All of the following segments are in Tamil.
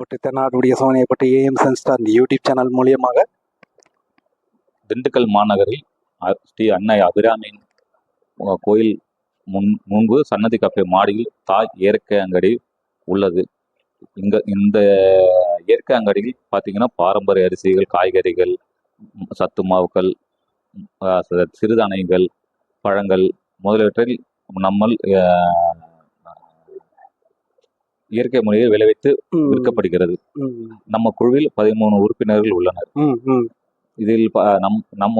போட்டு தென்னாடுடைய சோனையை போட்டு ஏஎம் சன்ஸ்டார் இந்த யூடியூப் சேனல் மூலியமாக திண்டுக்கல் மாநகரில் ஸ்ரீ அன்னை அபிராமியின் கோயில் முன்பு சன்னதி கஃபே மாடியில் தாய் இயற்கை அங்கடி உள்ளது. இந்த இயற்கை அங்கடியில் பார்த்தீங்கன்னா பாரம்பரிய அரிசிகள், காய்கறிகள், சத்து மாவுக்கள், சிறுதானியங்கள், பழங்கள் முதலியவற்றில் நம்ம இயற்கை முறையில் விளைவித்து விற்கப்படுகிறது. நம்ம குழுவில் 13 உறுப்பினர்கள் உள்ளனர். இதில் நம்ம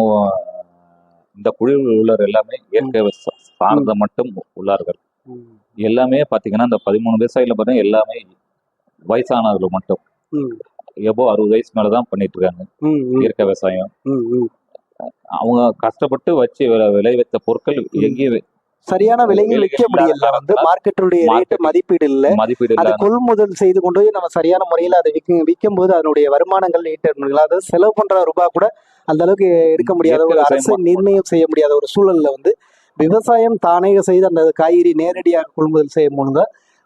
இந்த குழுவில் உள்ளவர் எல்லாமே இயற்கை சார்ந்த மட்டும் உள்ளார்கள். எல்லாமே பாத்தீங்கன்னா இந்த 13 விவசாயில பாத்தீங்கன்னா எல்லாமே வயசானவர்கள் மட்டும் எபோ 60 வயசு மேலதான் பண்ணிட்டு இருக்காங்க இயற்கை விவசாயம். அவங்க கஷ்டப்பட்டு வச்சு விளைவித்த பொருட்கள் எங்கேயும் சரியான விலையில் விற்க முடியல. மார்க்கெட்டுடைய ரேட் மதிப்பீடு இல்ல. அதை கொள்முதல் செய்து கொண்டு போய் நம்ம சரியான முறையில் அதை விற்கும் போது அதனுடைய வருமானங்கள் ஈட்ட, அதாவது செலவு பண்ற ரூபாய் கூட அந்த அளவுக்கு எடுக்க முடியாத ஒரு அரசு நிர்ணயம் செய்ய முடியாத ஒரு சூழல்ல விவசாயம் தானே செய்து அந்த காய்கறி நேரடியாக கொள்முதல் செய்யும் போது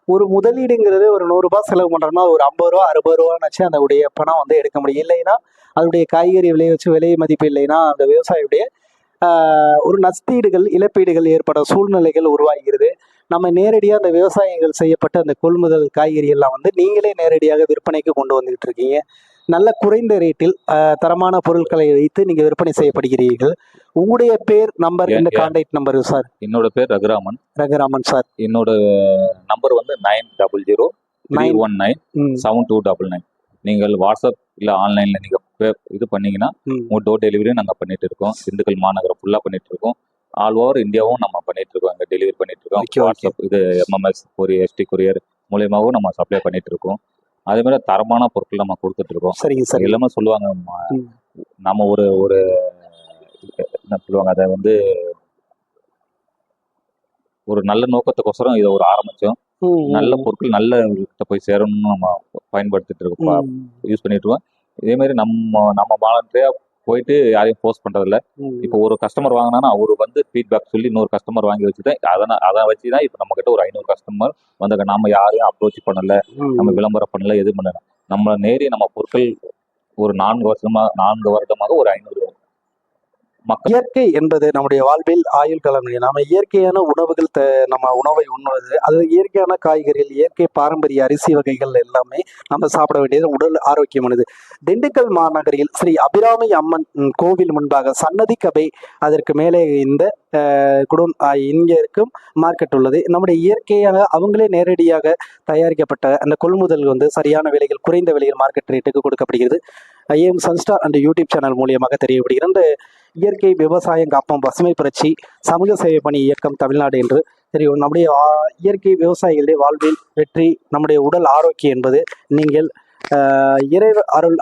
ஒரு முதலீடுங்கிறது ஒரு 100 ரூபாய் செலவு பண்றோம்னா ஒரு 50 ரூபா 60 ரூபான்னு அதனுடைய பணம் எடுக்க முடியும். இல்லைன்னா அதனுடைய காய்கறி விலை வச்சு விலை மதிப்பு இல்லைன்னா அந்த விவசாயியுடைய ஒரு நஷ்டீடுகள், இழப்பீடுகள் ஏற்பட சூழ்நிலைகள் உருவாகிறது. நம்ம நேரடியாக அந்த விவசாயிகள் செய்யப்பட்ட அந்த கொள்முதல் காய்கறி எல்லாம் நீங்களே நேரடியாக விற்பனைக்கு கொண்டு வந்துகிட்டு இருக்கீங்க. நல்ல குறைந்த ரேட்டில் தரமான பொருட்களை வைத்து நீங்க விற்பனை செய்யப்படுகிறீர்கள். உங்களுடைய பேர், நம்பர், இந்த கான்டாக்ட் நம்பர் சார்? என்னோட பேர் ரகுராமன் சார். என்னோட நம்பர் 9003197299. நீங்கள் வாட்ஸ்அப் இல்ல ஆன்லைன்ல நீங்க இது பண்ணீங்கன்னா உங்க டோர் டெலிவரியும் நாங்க பண்ணிட்டு இருக்கோம். திண்டுக்கல் மாநகரம் ஃபுல்லா பண்ணிட்டு இருக்கோம். ஆல் ஓவர் இந்தியாவும் நம்ம பண்ணிட்டு இருக்கோம். அங்க டெலிவரி பண்ணிட்டு இருக்கோம். வாட்ஸ்அப் இது MMS கொரியர், ST கொரியர் மூலியமாகவும் நம்ம சப்ளை பண்ணிட்டு இருக்கோம். அதே மாதிரி தரமான பொருட்கள் நம்ம கொடுத்துட்டு இருக்கோம். சரிங்க சார். எல்லாமே சொல்லுவாங்க நம்ம ஒரு என்ன சொல்லுவாங்க, அதை ஒரு நல்ல நோக்கத்துக்கோசரம் இதை ஆரம்பிச்சோம். நல்ல பொருட்கள் நல்ல போய் சேரணும்னு நம்ம பயன்படுத்திட்டு இருக்கோம், யூஸ் பண்ணிட்டு இருக்கோம். இதே மாதிரி நம்ம வாலண்டரியா போயிட்டு யாரையும் போஸ்ட் பண்றது இல்ல. இப்போ ஒரு கஸ்டமர் வாங்கினா அவரு ஃபீட்பேக் சொல்லி இன்னொரு கஸ்டமர் வாங்கி வச்சுதான் அதை வச்சுதான் இப்ப நம்ம கிட்ட ஒரு 500 கஸ்டமர் வந்தாங்க. நம்ம யாரையும் அப்ரோச் பண்ணல, நம்ம விளம்பரம் பண்ணல, எது பண்ணல. நம்ம நேரி நம்ம பொருட்கள் ஒரு 4 வருடமாக ஒரு 500 மக்கள். இயற்கை என்பது நம்முடைய வாழ்வில் ஆயுள் காலம். நாம இயற்கையான உணவுகள் நம்ம உணவை உண்ணுவது, அது இயற்கையான காய்கறிகள், இயற்கை பாரம்பரிய அரிசி வகைகள் எல்லாமே நம்ம சாப்பிட வேண்டியது உடல் ஆரோக்கியமானது. திண்டுக்கல் மாநகரில் ஸ்ரீ அபிராமி அம்மன் கோவில் முன்பாக சன்னதி கபை, அதற்கு மேலே இந்த இங்க இருக்கும் மார்க்கெட் உள்ளது. நம்முடைய இயற்கையாக அவங்களே நேரடியாக தயாரிக்கப்பட்ட அந்த கொள்முதல் சரியான விலைகள், குறைந்த விலையில் மார்க்கெட் ரேட்டுக்கு கொடுக்கப்படுகிறது. ஏஎம் சன்ஸ்டார் அந்த யூடியூப் சேனல் மூலியமாக தெரியப்படுகிறது. இந்த இயற்கை விவசாயம் காப்போம், பசுமை புரட்சி, சமூக சேவை பணி இயக்கம் தமிழ்நாடு என்று தெரியும். நம்முடைய இயற்கை விவசாயிகளுடைய வாழ்வில் வெற்றி, நம்முடைய உடல் ஆரோக்கியம் என்பது நீங்கள் இறை அருள்